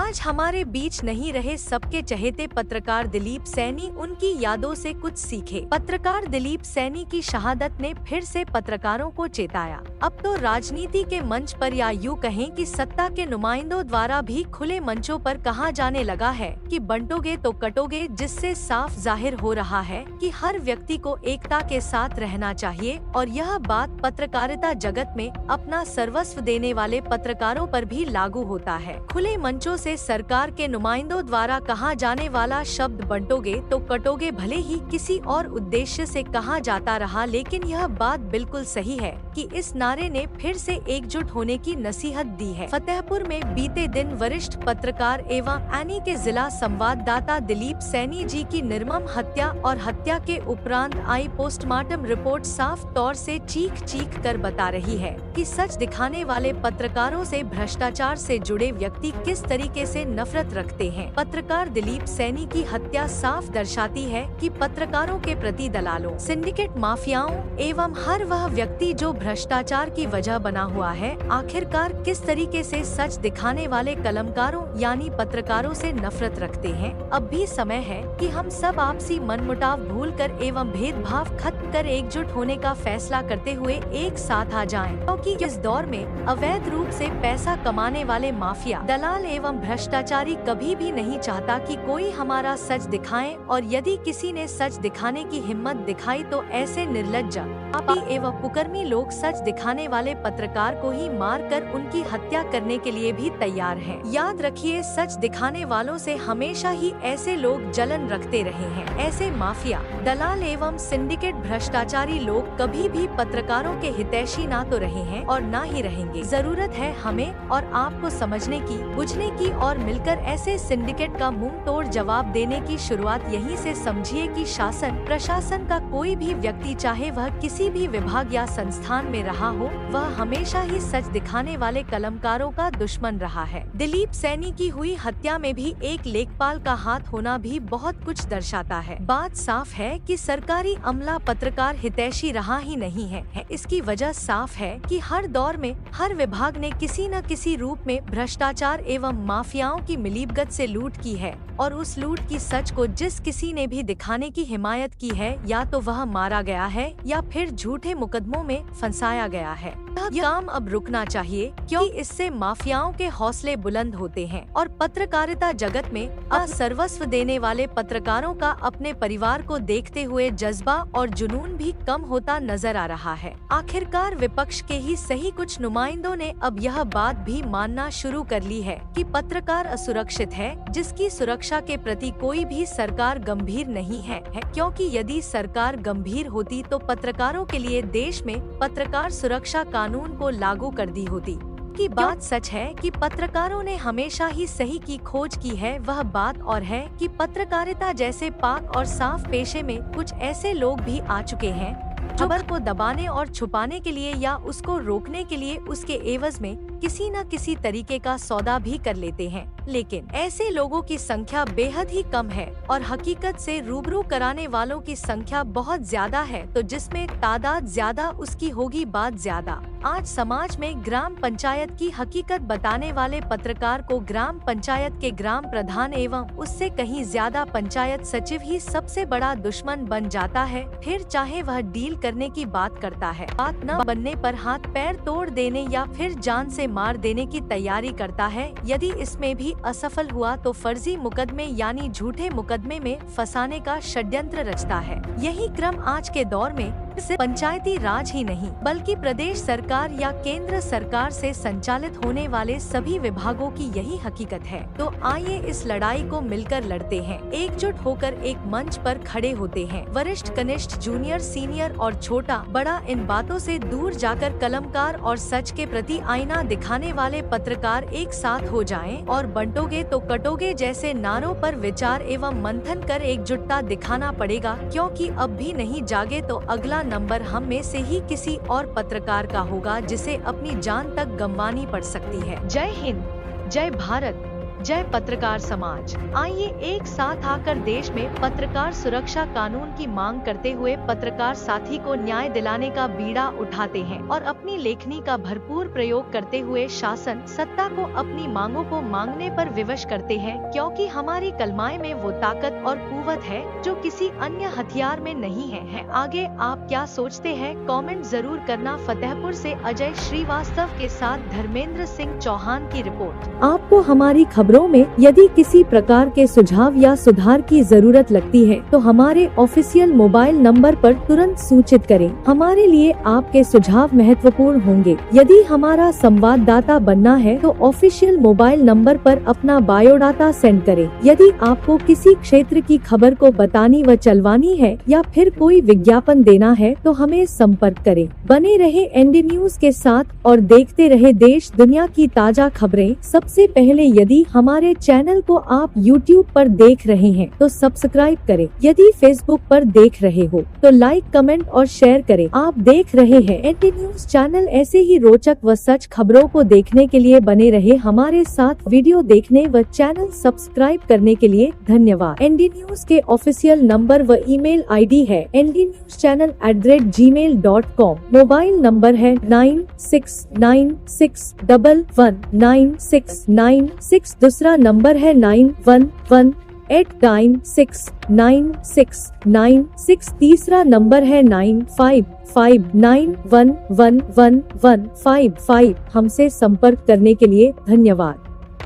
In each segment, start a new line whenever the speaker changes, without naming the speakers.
आज हमारे बीच नहीं रहे सबके चहेते पत्रकार दिलीप सैनी, उनकी यादों से कुछ सीखे। पत्रकार दिलीप सैनी की शहादत ने फिर से पत्रकारों को चेताया। अब तो राजनीति के मंच पर या यूं कहें कि सत्ता के नुमाइंदों द्वारा भी खुले मंचों पर कहा जाने लगा है कि बंटोगे तो कटोगे, जिससे साफ जाहिर हो रहा है कि हर व्यक्ति को एकता के साथ रहना चाहिए और यह बात पत्रकारिता जगत में अपना सर्वस्व देने वाले पत्रकारों पर भी लागू होता है। खुले मंचों से सरकार के नुमाइंदों द्वारा कहा जाने वाला शब्द बंटोगे तो कटोगे भले ही किसी और उद्देश्य से कहा जाता रहा, लेकिन यह बात बिल्कुल सही है कि इस नारे ने फिर से एकजुट होने की नसीहत दी है। फतेहपुर में बीते दिन वरिष्ठ पत्रकार एवं एनी के जिला संवाददाता दिलीप सैनी जी की निर्मम हत्या और हत्या के उपरांत आई पोस्टमार्टम रिपोर्ट साफ तौर से चीख चीख कर बता रही है कि सच दिखाने वाले पत्रकारों से भ्रष्टाचार से जुड़े व्यक्ति किस तरीके से नफरत रखते हैं। पत्रकार दिलीप सैनी की हत्या साफ दर्शाती है कि पत्रकारों के प्रति दलालों, सिंडिकेट माफियाओं एवं हर वह व्यक्ति जो भ्रष्टाचार की वजह बना हुआ है, आखिरकार किस तरीके से सच दिखाने वाले कलमकारों यानी पत्रकारों से नफरत रखते हैं। अब भी समय है कि हम सब आपसी मनमुटाव भूलकर एवं भेदभाव खत्म कर एकजुट होने का फैसला करते हुए एक साथ आ जाएं, क्योंकि इस दौर में अवैध रूप से पैसा कमाने वाले माफिया, दलाल एवं भ्रष्टाचारी कभी भी नहीं चाहता कि कोई हमारा सच दिखाए, और यदि किसी ने सच दिखाने की हिम्मत दिखाई तो ऐसे निर्लज्ज, पापी एवं कुकर्मी लोग सच दिखाने वाले पत्रकार को ही मारकर उनकी हत्या करने के लिए भी तैयार हैं। याद रखिए, सच दिखाने वालों से हमेशा ही ऐसे लोग जलन रखते रहे हैं। ऐसे माफिया, दलाल एवं सिंडिकेट भ्रष्टाचारी लोग कभी भी पत्रकारों के हितैषी ना तो रहे हैं और ना ही रहेंगे। जरूरत है हमें और आपको समझने की, बुझने की और मिलकर ऐसे सिंडिकेट का मुंह तोड़ जवाब देने की शुरुआत यहीं से समझिए कि शासन प्रशासन का कोई भी व्यक्ति, चाहे वह किसी भी विभाग या संस्थान में रहा हो, वह हमेशा ही सच दिखाने वाले कलमकारों का दुश्मन रहा है। दिलीप सैनी की हुई हत्या में भी एक लेखपाल का हाथ होना भी बहुत कुछ दर्शाता है। बात साफ है कि सरकारी अमला पत्रकार हितैषी रहा ही नहीं है। इसकी वजह साफ है कि हर दौर में हर विभाग ने किसी न किसी रूप में भ्रष्टाचार एवं माफियाओं की मिलीभगत से लूट की है, और उस लूट की सच को जिस किसी ने भी दिखाने की हिमायत की है, या तो वह मारा गया है या फिर झूठे मुकदमों में फंसाया गया है। यह काम अब रुकना चाहिए, क्योंकि इससे माफियाओं के हौसले बुलंद होते हैं और पत्रकारिता जगत में सर्वस्व देने वाले पत्रकारों का अपने परिवार को देखते हुए जज्बा और जुनून भी कम होता नजर आ रहा है। आखिरकार विपक्ष के ही सही कुछ नुमाइंदों ने अब यह बात भी मानना शुरू कर ली है कि पत्रकार असुरक्षित है, जिसकी सुरक्षा के प्रति कोई भी सरकार गंभीर नहीं है, क्योंकि यदि सरकार गंभीर होती तो पत्रकारों के लिए देश में पत्रकार सुरक्षा कानून को लागू कर दी होती। की बात सच है कि पत्रकारों ने हमेशा ही सही की खोज की है। वह बात और है कि पत्रकारिता जैसे पाक और साफ पेशे में कुछ ऐसे लोग भी आ चुके हैं खबर को दबाने और छुपाने के लिए या उसको रोकने के लिए उसके एवज में किसी न किसी तरीके का सौदा भी कर लेते हैं। लेकिन ऐसे लोगों की संख्या बेहद ही कम है और हकीकत से रूबरू कराने वालों की संख्या बहुत ज्यादा है, तो जिसमें तादाद ज्यादा उसकी होगी बात ज्यादा। आज समाज में ग्राम पंचायत की हकीकत बताने वाले पत्रकार को ग्राम पंचायत के ग्राम प्रधान एवं उससे कहीं ज्यादा पंचायत सचिव ही सबसे बड़ा दुश्मन बन जाता है। फिर चाहे वह डील करने की बात करता है, बात न बनने पर हाथ पैर तोड़ देने या फिर जान से मार देने की तैयारी करता है। यदि इसमें भी असफल हुआ तो फर्जी मुकदमे यानी झूठे मुकदमे में फंसाने का षड्यंत्र रचता है। यही क्रम आज के दौर में सिर्फ पंचायती राज ही नहीं बल्कि प्रदेश सरकार या केंद्र सरकार से संचालित होने वाले सभी विभागों की यही हकीकत है। तो आइए इस लड़ाई को मिलकर लड़ते हैं, एकजुट होकर एक मंच पर खड़े होते हैं। वरिष्ठ, कनिष्ठ, जूनियर, सीनियर और छोटा बड़ा इन बातों से दूर जाकर कलमकार और सच के प्रति आईना दिखाने वाले पत्रकार एक साथ हो जाएं और बंटोगे तो कटोगे जैसे नारों पर विचार एवं मंथन कर एकजुटता दिखाना पड़ेगा, क्योंकि अब भी नहीं जागे तो अगला नंबर हम में से ही किसी और पत्रकार का होगा जिसे अपनी जान तक गंवानी पड़ सकती है। जय हिंद, जय भारत, जय पत्रकार समाज। आइए एक साथ आकर देश में पत्रकार सुरक्षा कानून की मांग करते हुए पत्रकार साथी को न्याय दिलाने का बीड़ा उठाते हैं और अपनी लेखनी का भरपूर प्रयोग करते हुए शासन सत्ता को अपनी मांगों को मांगने पर विवश करते हैं, क्योंकि हमारी कलमाएं में वो ताकत और कुव्वत है जो किसी अन्य हथियार में नहीं है। आगे आप क्या सोचते हैं, कमेंट जरूर करना। फतेहपुर से अजय श्रीवास्तव के साथ धर्मेंद्र सिंह चौहान की रिपोर्ट। आपको हमारी खबरों में यदि किसी प्रकार के सुझाव या सुधार की जरूरत लगती है तो हमारे ऑफिशियल मोबाइल नंबर पर तुरंत सूचित करें। हमारे लिए आपके सुझाव महत्वपूर्ण होंगे। यदि हमारा संवाददाता बनना है तो ऑफिशियल मोबाइल नंबर पर अपना बायोडाटा सेंड करें। यदि आपको किसी क्षेत्र की खबर को बतानी व चलवानी है या फिर कोई विज्ञापन देना है तो हमें संपर्क करें। बने रहे एनडी न्यूज के साथ और देखते रहे देश दुनिया की ताजा खबरें सबसे पहले। यदि हमारे चैनल को आप YouTube पर देख रहे हैं तो सब्सक्राइब करें। यदि Facebook पर देख रहे हो तो लाइक, कमेंट और शेयर करें। आप देख रहे हैं एनडी न्यूज चैनल। ऐसे ही रोचक व सच खबरों को देखने के लिए बने रहे हमारे साथ। वीडियो देखने व चैनल सब्सक्राइब करने के लिए धन्यवाद। एनडी न्यूज के ऑफिशियल नंबर व ईमेल ID है ndnewschannel@gmail.com। मोबाइल नंबर है 9696119696। दूसरा नंबर है 9118969696। तीसरा नंबर है 9559111155। हमसे संपर्क करने के लिए धन्यवाद।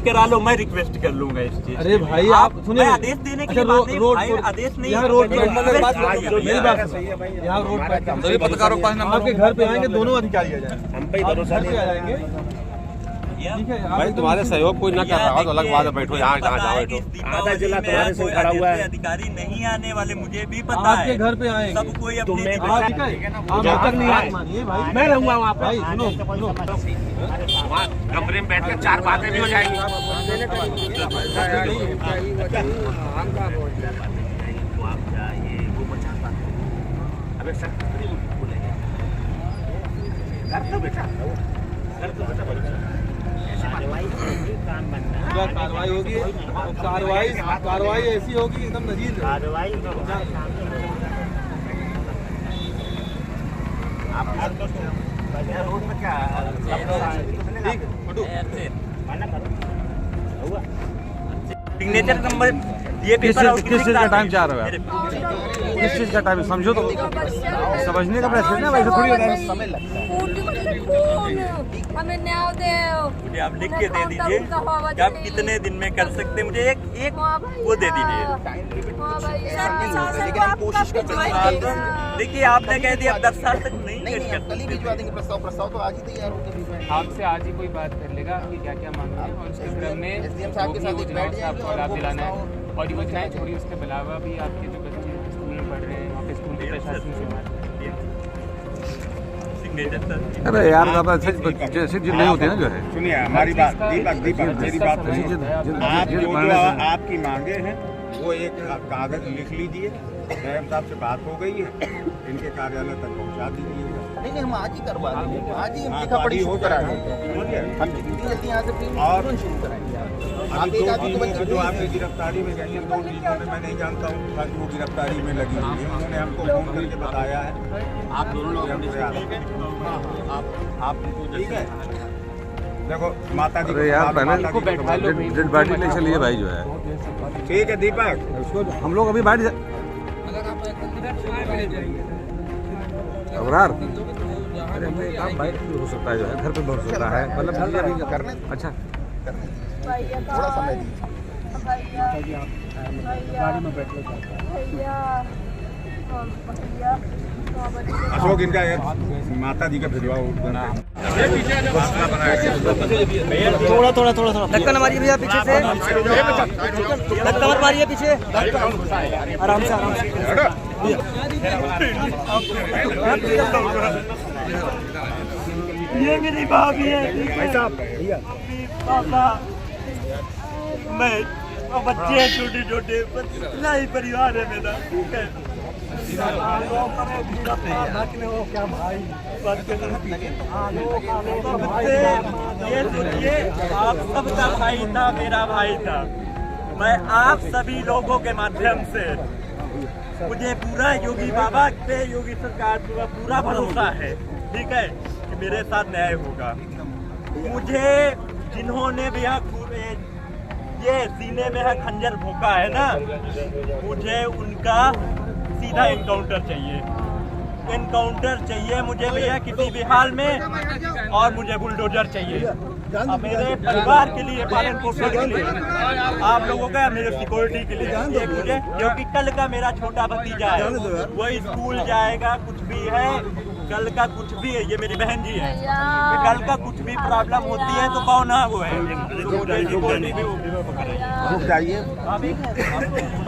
करा लो, मैं रिक्वेस्ट कर लूंगा इस चीज।
अरे भाई आप सुनिए,
आदेश देने के बाद आदेश नहीं,
यहाँ रोड मेरी बात सही है भाई। यहाँ रोड पर सभी पत्रकारों के पास नंबर आपके घर पे आएंगे, दोनों अधिकारी आ जाएंगे, हम पे भरोसा नहीं आ जाएंगे। ठीक है
भाई, तुम्हारे सहयोग कोई न कर रहा हो तो अलग बात है। बैठो यहाँ, जहाँ जाओ बैठो।
आधा जिला तुम्हारे से खड़ा हुआ है। अधिकारी नहीं आने वाले, मुझे भी पता है।
आपके घर पे आएंगे
सब कोई अपनी
आप तक नहीं मानिए भाई,
मैं रहूंगा वहाँ पे।
भाई सुनो
कमरे में बैठ कर 4 बातें भी हो जाएंगी। अबे सर
कार्रवाई होगी, कार्रवाई ऐसी होगी एकदम नजीर कार्रवाई।
रोड में क्या
सिग्नेचर नंबर ये
किस चीज का टाइम चाह रहा है? किस चीज का टाइम समझो तो समझने का प्रयास करना। वैसे थोड़ी समय लगता है।
हमें न्याय दे,
मुझे आप लिख के दे दीजिए कि आप कितने दिन में कर सकते हैं। मुझे एक वो दे दीजिए। देखिए आपने कह दिया 10 साल तक नहीं
भिजवा देंगे प्रस्ताव तो आज ही तैयार होगी।
आपसे आज ही कोई बात कर लेगा कि क्या क्या मांगना है और उसके क्रम में
SDM साहब के साथ एक बैठ जाए
आपको लाभ दिलाना है। और योजनाएं छोड़ी, उसके अलावा भी आपके जो बच्चे स्कूल में पढ़ रहे हैं वहाँ पे स्कूल के प्रशासन से बात।
अरे यार जैसे जिद नहीं होती ना जो है।
सुनिए हमारी बात, दीपक मेरी बात सुनिए। आपकी मांगे हैं वो एक कागज लिख लीजिए। डीएम साहब से बात हो गई है, इनके कार्यालय तक पहुंचा दीजिएगा।
नहीं हम आज ही करवा देंगे, आज ही हम लिखापढ़ी शुरू करा देंगे। हम जितनी जल्दी यहाँ से और शुरू कराएंगे।
अभी जो आपकी गिरफ्तारी में गई है 2 चीजों में मैं नहीं जानता हूँ वो गिरफ्तारी में लगी हुई है। उन्होंने हमको फोन करके बताया है। आप दोनों लोग आप ठीक है। देखो माता जी
अरे यार पहले डेड बॉडी ले चलिए भाई जो है।
ठीक है दीपक,
उसको हम लोग अभी बैठ जाए। अबरार अरे आप बाइक हो सकता है जो है, घर पे हो सकता है, मतलब
करने
अच्छा
थोड़ा समय दीजिए।
गाड़ी में बैठ लो भैया।
अशोक इनका माता जी का भिजवाओ देना।
थोड़ा धक्का न मारिए भैया पीछे से, धक्का मत मारिए पीछे, आराम से
ये मेरी भाभी है
भाई साहब
पापा, मैं बच्चे हैं छोटे छोटे, इतना ही परिवार है मेरा। ठीक है ये सोचिए, आप सबका भाई था, मेरा भाई था। मैं आप सभी लोगों के माध्यम से, मुझे पूरा योगी बाबा पे, योगी सरकार पे पूरा भरोसा है, ठीक है, कि मेरे साथ न्याय होगा। मुझे जिन्होंने भी ये सीने में है खंजर भोंका है ना, मुझे उनका सीधा एनकाउंटर चाहिए मुझे भैया, किसी भी हाल में। और मुझे बुलडोजर चाहिए मेरे परिवार के लिए, पालन पोषण के लिए, आप लोगों का, मेरे सिक्योरिटी के लिए। एक मुझे, क्योंकि कल का मेरा छोटा भतीजा है, वो स्कूल जाएगा, कुछ भी है, कल का कुछ भी है, ये मेरी बहन जी है, कल का कुछ भी प्रॉब्लम होती है तो कौन है वो है,
रुक जाइए,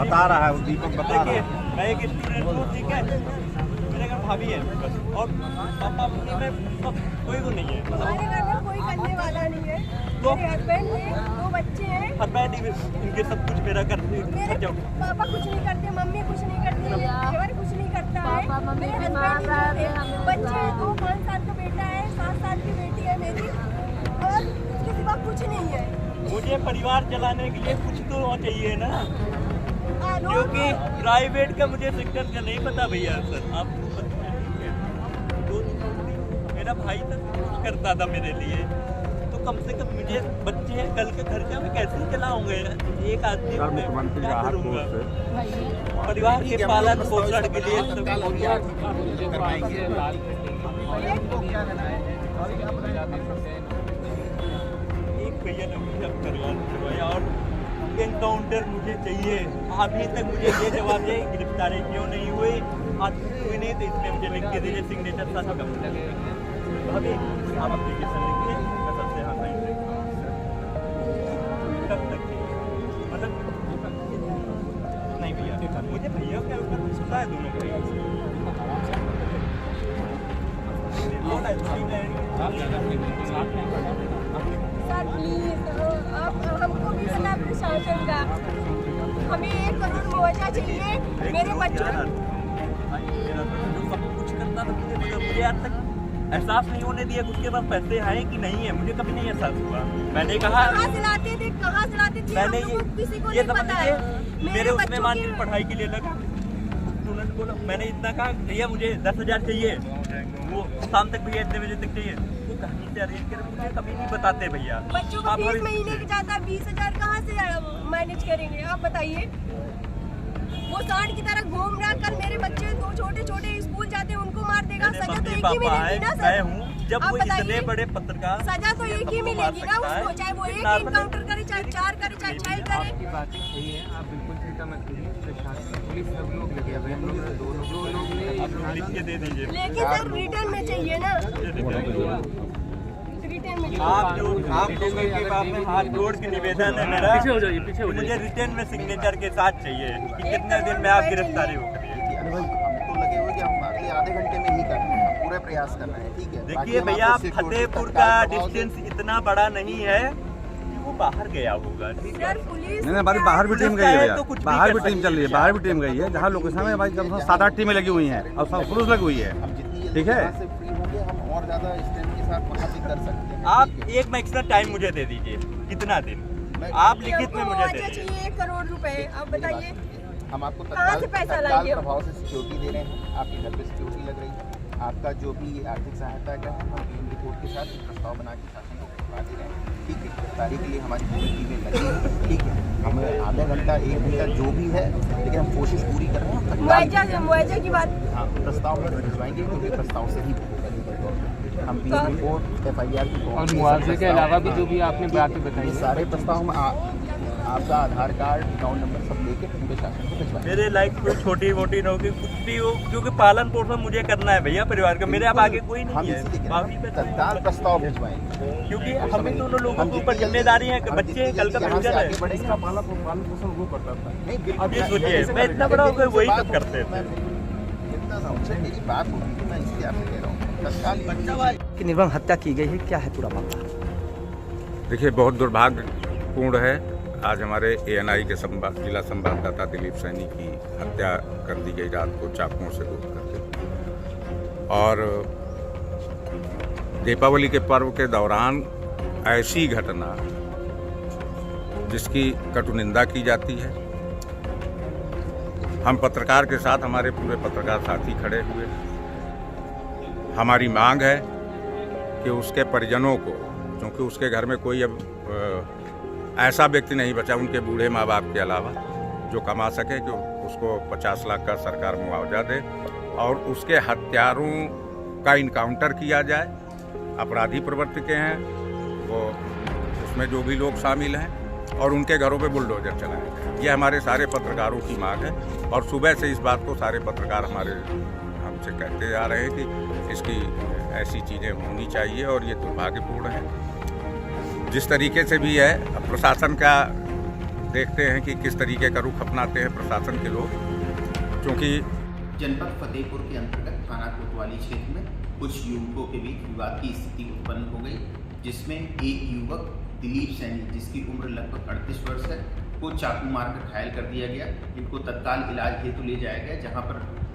बता रहा है दीपक, बता रहा है।
मैं एक स्टूडेंट हूँ, ठीक है, मेरे घर भाभी है और पापा मम्मी में कोई वो नहीं है,
हमारे घर में कोई करने वाला नहीं है। मेरे हस्बैंड हैं, 2 बच्चे हैं।
हस्बैंड इनके सब कुछ मेरा करते हैं।
मेरे पापा कुछ नहीं करते, मम्मी कुछ नहीं करती, देवर कुछ नहीं करता है। मेरे हस्बैंड बच्चे 2 5 साल का बेटा है, 7 साल की बेटी है मेरी, और उसके सिवा कुछ नहीं है।
मुझे परिवार चलाने के लिए कुछ तो चाहिए ना, क्योंकि प्राइवेट का मुझे सेक्टर का नहीं पता भैया। सर आप मेरा भाई तक कुछ करता था मेरे लिए, तो कम से कम मुझे बच्चे हैं, कल के खर्चा में कैसे चलाऊंगे? एक आदमी में क्या करूंगा? परिवार के पालन पोषण के लिए एक भैया ने मुझे करवाया और एनकाउंटर मुझे चाहिए। अभी तक मुझे ये जवाब दे, गिरफ्तारी क्यों नहीं हुई, आज कोई नहीं, तो इसमें मुझे लिख के दीजिए, सिग्नेचर साथ कम अभी आप एप्लीकेशन लिखिए, मैं सबसे हाँ साइन कब तक मतलब नहीं भैया, मुझे भैया के ऊपर गुस्सा है दोनों को।
सर प्लीज, आप हमको भी सुना प्रशासन का, हमें 1 करोड़ मुआवजा चाहिए। मेरे बच्चों
सब कुछ करता था, मुझे आज तक एहसास नहीं होने दिया उसके पास पैसे हैं कि नहीं है, मुझे कभी नहीं एहसास हुआ। मैंने कहा
कहाँ से लाते थे, कहाँ से लाते थे,
मैंने
किसी को
ये
नहीं पता है।
मेरे उसमें मान लीजिए पढ़ाई के लिए लगा, स्टूडेंट बोला, मैंने इतना कहा भैया मुझे 10,000 चाहिए, वो शाम तक भैया इतने बजे तक चाहिए, वो कहीं से अरेंज कर, मुझे कभी नहीं बताते भैया।
बच्चों को 20 महीने का जाता है, 20,000 कहाँ से मैनेज करेंगे आप बताइए। वो सांड की तरह घूम रहा, कल मेरे बच्चे 2 छोटे स्कूल जाते हैं, उनको मार देगा, सजा तो एक ही मिलेगी ना सर।
मैं हूँ, जब वो इतने बड़े पत्रकार,
सजा तो एक ही मिलेगी ना उसको, चाहे वो एक एनकाउंटर करे, चाहे 4 करे, चाहे 6 करे।
आपकी बात सही है, आप बिल्कुल चिंता मत करिए, प्रशासन पुलिस सब लोग लगे हुए हैं, हम लोग 2 लोग ने
लिख के दे दीजिए।
लेकिन सर रिटर्न में चाहिए ना, रिटर्न में।
आप लोगों के पास में हाथ जोड़ के निवेदन है मेरा,
पीछे हो जाइए,
मुझे रिटर्न में सिग्नेचर के साथ चाहिए कि कितने दिन में आप गिरफ्तारी हो करिए।
हम तो लगे हुए कि हम अगले आधे घंटे में ही करना है, पूरा प्रयास करना है, ठीक है।
देखिए भैया, फतेहपुर का डिस्टेंस इतना बड़ा नहीं है कि वो बाहर गया होगा, ठीक है।
सर पुलिस
नहीं हमारी बाहर भी टीम गई है भैया,
तो कुछ भी
बाहर
कर
भी टीम चल रही है, बाहर भी टीम गई है, जहाँ लोकेशन में भाई कम से कम 7-8 टीमें लगी हुई हैं और सब पुलिस लगी हुई है,
हम जितनी
ठीक है।
वहाँ से फ्री होंगे, हम और ज़्यादा स्ट्रेंथ के साथ वहाँ से कर सकते हैं।
आप एक मैक्सिमम टाइम मुझे दे दीजिए, कितना दिन आप लिखित में मुझे दे दीजिए।
चाहिए 1 करोड़ रुपए, आप बताइए
हम आपको
कहाँ से पैसा
तत्काल
लाएंगे?
प्रभाव से सिक्योरिटी दे रहे हैं, आपके घर पे सिक्योरिटी लग रही है, आपका जो भी आर्थिक सहायता का है हम टीम रिपोर्ट के साथ एक प्रस्ताव बना के शासन को भिजवा दे रहे हैं, ठीक है। गिरफ्तारी के लिए हमारी पूरी टीमें लगी हैं, ठीक है। हम आधा घंटा 1 घंटा जो भी है, लेकिन हम कोशिश पूरी कर रहे हैं।
मुआवजा की बात,
हाँ, प्रस्ताव में भिजवाएंगे क्योंकि प्रस्ताव सही होगा। हम पी रिपोर्ट FIR की
और मुआवजे के अलावा भी जो भी आपने बातें बताई
ये सारे प्रस्ताव हम आपका आधार कार्ड, अकाउंट नंबर सब लेके उनके शासन को भिजवाएंगे।
मेरे लाइफ कोई छोटी मोटी नौकरी कुछ भी हो, क्योंकि पालन पोषण मुझे करना है भैया परिवार का, मेरे अब आगे कोई
हम
नहीं है।
इसीलिए
बाकी पे
तत्काल प्रस्ताव भिजवाएंगे,
क्योंकि हमें दोनों लोगों के ऊपर जिम्मेदारी है, बच्चे कल का फ्यूचर है।
इसका पालन पोषण वो करता था। नहीं
अब ये सोचिए, मैं इतना बड़ा हो गया, वही सब करते थे।
मेरी बात होती थी, मैं इसलिए आपसे कह रहा हूँ तत्काल
कि निर्मम हत्या की गई है, क्या है पूरा मामला?
देखिए बहुत दुर्भाग्यपूर्ण है,
आज हमारे ANI के जिला संवाददाता दिलीप सैनी की हत्या कर दी गई रात को चाकुओं से कूद करके। और दीपावली के पर्व के दौरान ऐसी घटना जिसकी कटु निंदा की जाती है। हम पत्रकार के साथ हमारे पूरे पत्रकार साथी खड़े हुए। हमारी मांग है कि उसके परिजनों को, क्योंकि उसके घर में कोई अब ऐसा व्यक्ति नहीं बचा उनके बूढ़े माँ बाप के अलावा जो कमा सके, कि उसको 50 लाख का सरकार मुआवजा दे और उसके हत्यारों का इनकाउंटर किया जाए। अपराधी प्रवृत्ति के हैं वो, उसमें जो भी लोग शामिल हैं, और उनके घरों पे बुलडोजर चलाएं। ये हमारे सारे पत्रकारों की मांग है और सुबह से इस बात को सारे पत्रकार हमसे कहते आ रहे हैं कि इसकी ऐसी चीज़ें होनी चाहिए और ये दुर्भाग्यपूर्ण है। जिस तरीके से भी है, प्रशासन का देखते हैं कि किस तरीके का रुख अपनाते हैं प्रशासन के लोग, क्योंकि
जनपद फतेहपुर के अंतर्गत थाना कोतवाली क्षेत्र में कुछ युवकों के बीच विवाद की स्थिति उत्पन्न हो गई, जिसमें एक युवक दिलीप सैनी, जिसकी उम्र लगभग 38 वर्ष है, को चाकू मारकर घायल कर दिया गया। इनको तत्काल इलाज हेतु ले जाया गया, जहां पर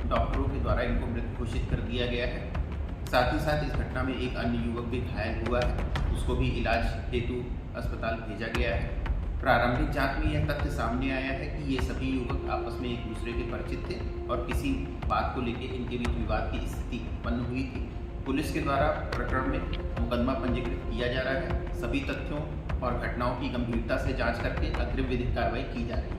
डॉक्टरों के द्वारा इनको मृत घोषित कर दिया गया है। साथ ही साथ इस घटना में एक अन्य युवक भी घायल हुआ है, उसको भी इलाज हेतु अस्पताल भेजा गया है। प्रारंभिक जांच में यह तथ्य सामने आया है कि ये सभी युवक आपस में एक दूसरे के परिचित थे और किसी बात को लेकर इनके बीच विवाद की स्थिति उत्पन्न हुई थी। पुलिस के द्वारा प्रकरण में मुकदमा पंजीकृत किया जा रहा है। सभी तथ्यों और घटनाओं की गंभीरता से जांच करके अग्रिम विधिक कार्रवाई की जा रही है।